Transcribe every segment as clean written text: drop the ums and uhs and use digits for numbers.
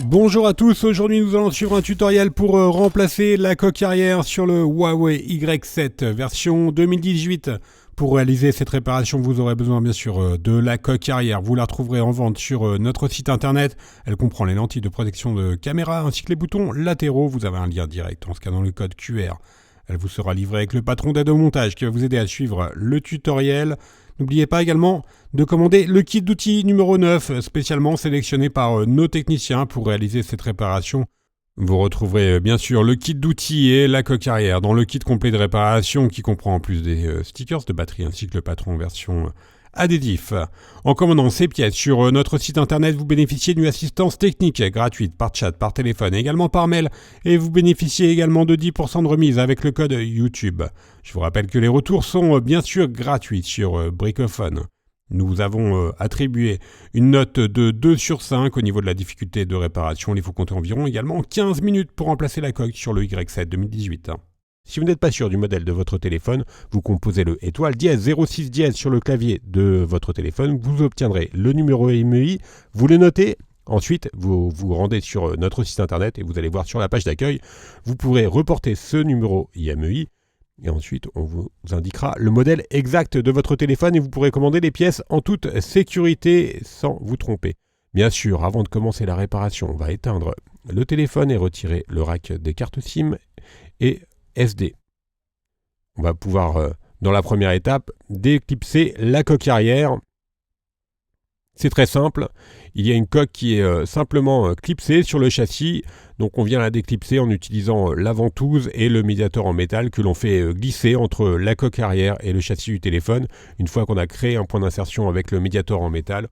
Bonjour à tous, aujourd'hui nous allons suivre un tutoriel pour remplacer la coque arrière sur le Huawei Y7 version 2018. Pour réaliser cette réparation, vous aurez besoin bien sûr de la coque arrière. Vous la retrouverez en vente sur notre site internet. Elle comprend les lentilles de protection de caméra ainsi que les boutons latéraux. Vous avez un lien direct en scannant le code QR. Elle vous sera livrée avec le patron d'aide au montage qui va vous aider à suivre le tutoriel. N'oubliez pas également de commander le kit d'outils numéro 9, spécialement sélectionné par nos techniciens pour réaliser cette réparation. Vous retrouverez bien sûr le kit d'outils et la coque arrière dans le kit complet de réparation qui comprend en plus des stickers de batterie ainsi que le patron version adhésif. En commandant ces pièces sur notre site internet, vous bénéficiez d'une assistance technique gratuite par chat, par téléphone et également par mail. Et vous bénéficiez également de 10% de remise avec le code YouTube. Je vous rappelle que les retours sont bien sûr gratuits sur Bricophone. Nous avons attribué une note de 2 sur 5 au niveau de la difficulté de réparation. Il faut compter environ également 15 minutes pour remplacer la coque sur le Y7 2018. Si vous n'êtes pas sûr du modèle de votre téléphone, vous composez le étoile dièse 06 dièse sur le clavier de votre téléphone, vous obtiendrez le numéro IMEI, vous le notez, ensuite vous vous rendez sur notre site internet et vous allez voir sur la page d'accueil, vous pourrez reporter ce numéro IMEI et ensuite on vous indiquera le modèle exact de votre téléphone et vous pourrez commander les pièces en toute sécurité sans vous tromper. Bien sûr, avant de commencer la réparation, on va éteindre le téléphone et retirer le rack des cartes SIM et SD. On va pouvoir, dans la première étape, déclipser la coque arrière. C'est très simple. Il y a une coque qui est simplement clipsée sur le châssis. Donc on vient la déclipser en utilisant la ventouse et le médiateur en métal que l'on fait glisser entre la coque arrière et le châssis du téléphone. Une fois qu'on a créé un point d'insertion avec le médiateur en métal,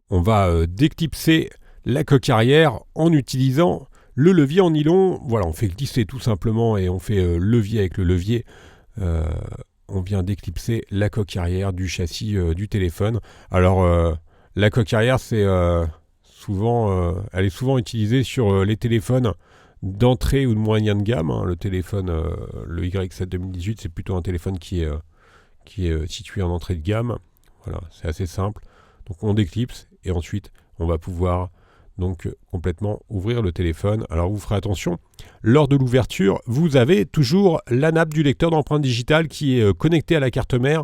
on va déclipser la coque arrière en utilisant le levier en nylon. Voilà, on fait glisser tout simplement et on fait levier avec le levier. On vient déclipser la coque arrière du châssis du téléphone. Alors, la coque arrière, elle est souvent utilisée sur les téléphones d'entrée ou de moyen de gamme. Hein. Le téléphone, le Y7 2018, c'est plutôt un téléphone qui est situé en entrée de gamme. Voilà, c'est assez simple. Donc, on déclipse et ensuite, on va pouvoir donc complètement ouvrir le téléphone. Alors vous ferez attention, lors de l'ouverture, vous avez toujours la nappe du lecteur d'empreinte digitale qui est connectée à la carte mère.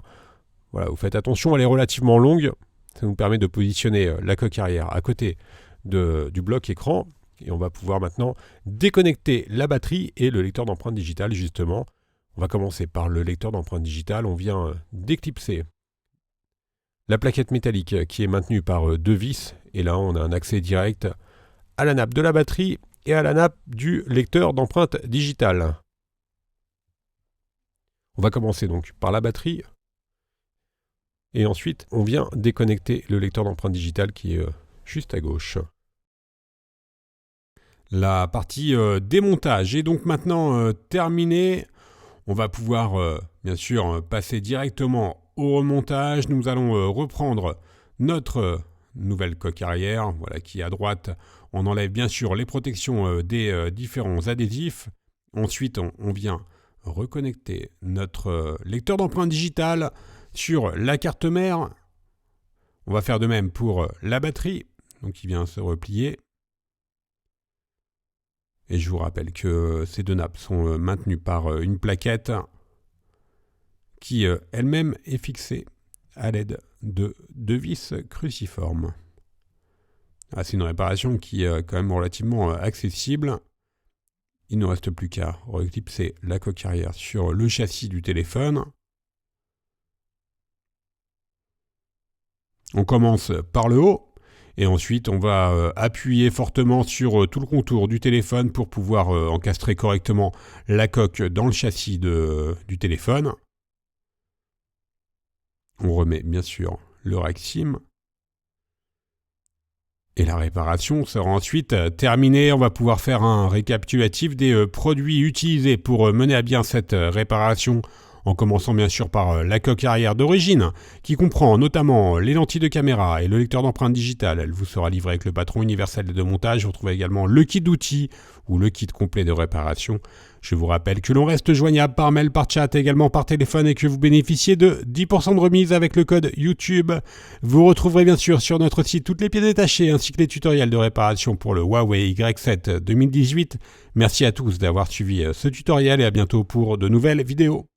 Voilà, vous faites attention, elle est relativement longue. Ça nous permet de positionner la coque arrière à côté du bloc écran. Et on va pouvoir maintenant déconnecter la batterie et le lecteur d'empreinte digitale justement. On va commencer par le lecteur d'empreinte digitale. On vient déclipser la plaquette métallique qui est maintenue par deux vis. Et là, on a un accès direct à la nappe de la batterie et à la nappe du lecteur d'empreinte digitale. On va commencer donc par la batterie. Et ensuite, on vient déconnecter le lecteur d'empreinte digitale qui est juste à gauche. La partie démontage est donc maintenant terminée. On va pouvoir bien sûr passer directement au remontage. Nous allons reprendre notre nouvelle coque arrière, voilà, qui est à droite. On enlève bien sûr les protections des différents adhésifs. Ensuite, on vient reconnecter notre lecteur d'empreinte digitale sur la carte mère. On va faire de même pour la batterie, donc il vient se replier. Et je vous rappelle que ces deux nappes sont maintenues par une plaquette qui elle-même est fixée à l'aide de deux vis cruciformes. Ah, c'est une réparation qui est quand même relativement accessible. Il ne reste plus qu'à reclipser la coque arrière sur le châssis du téléphone. On commence par le haut et ensuite on va appuyer fortement sur tout le contour du téléphone pour pouvoir encastrer correctement la coque dans le châssis du téléphone. On remet bien sûr le rack SIM. Et la réparation sera ensuite terminée. On va pouvoir faire un récapitulatif des produits utilisés pour mener à bien cette réparation en commençant bien sûr par la coque arrière d'origine, qui comprend notamment les lentilles de caméra et le lecteur d'empreintes digitales. Elle vous sera livrée avec le patron universel de montage. Vous retrouvez également le kit d'outils ou le kit complet de réparation. Je vous rappelle que l'on reste joignable par mail, par chat et également par téléphone et que vous bénéficiez de 10% de remise avec le code YouTube. Vous retrouverez bien sûr sur notre site toutes les pièces détachées ainsi que les tutoriels de réparation pour le Huawei Y7 2018. Merci à tous d'avoir suivi ce tutoriel et à bientôt pour de nouvelles vidéos.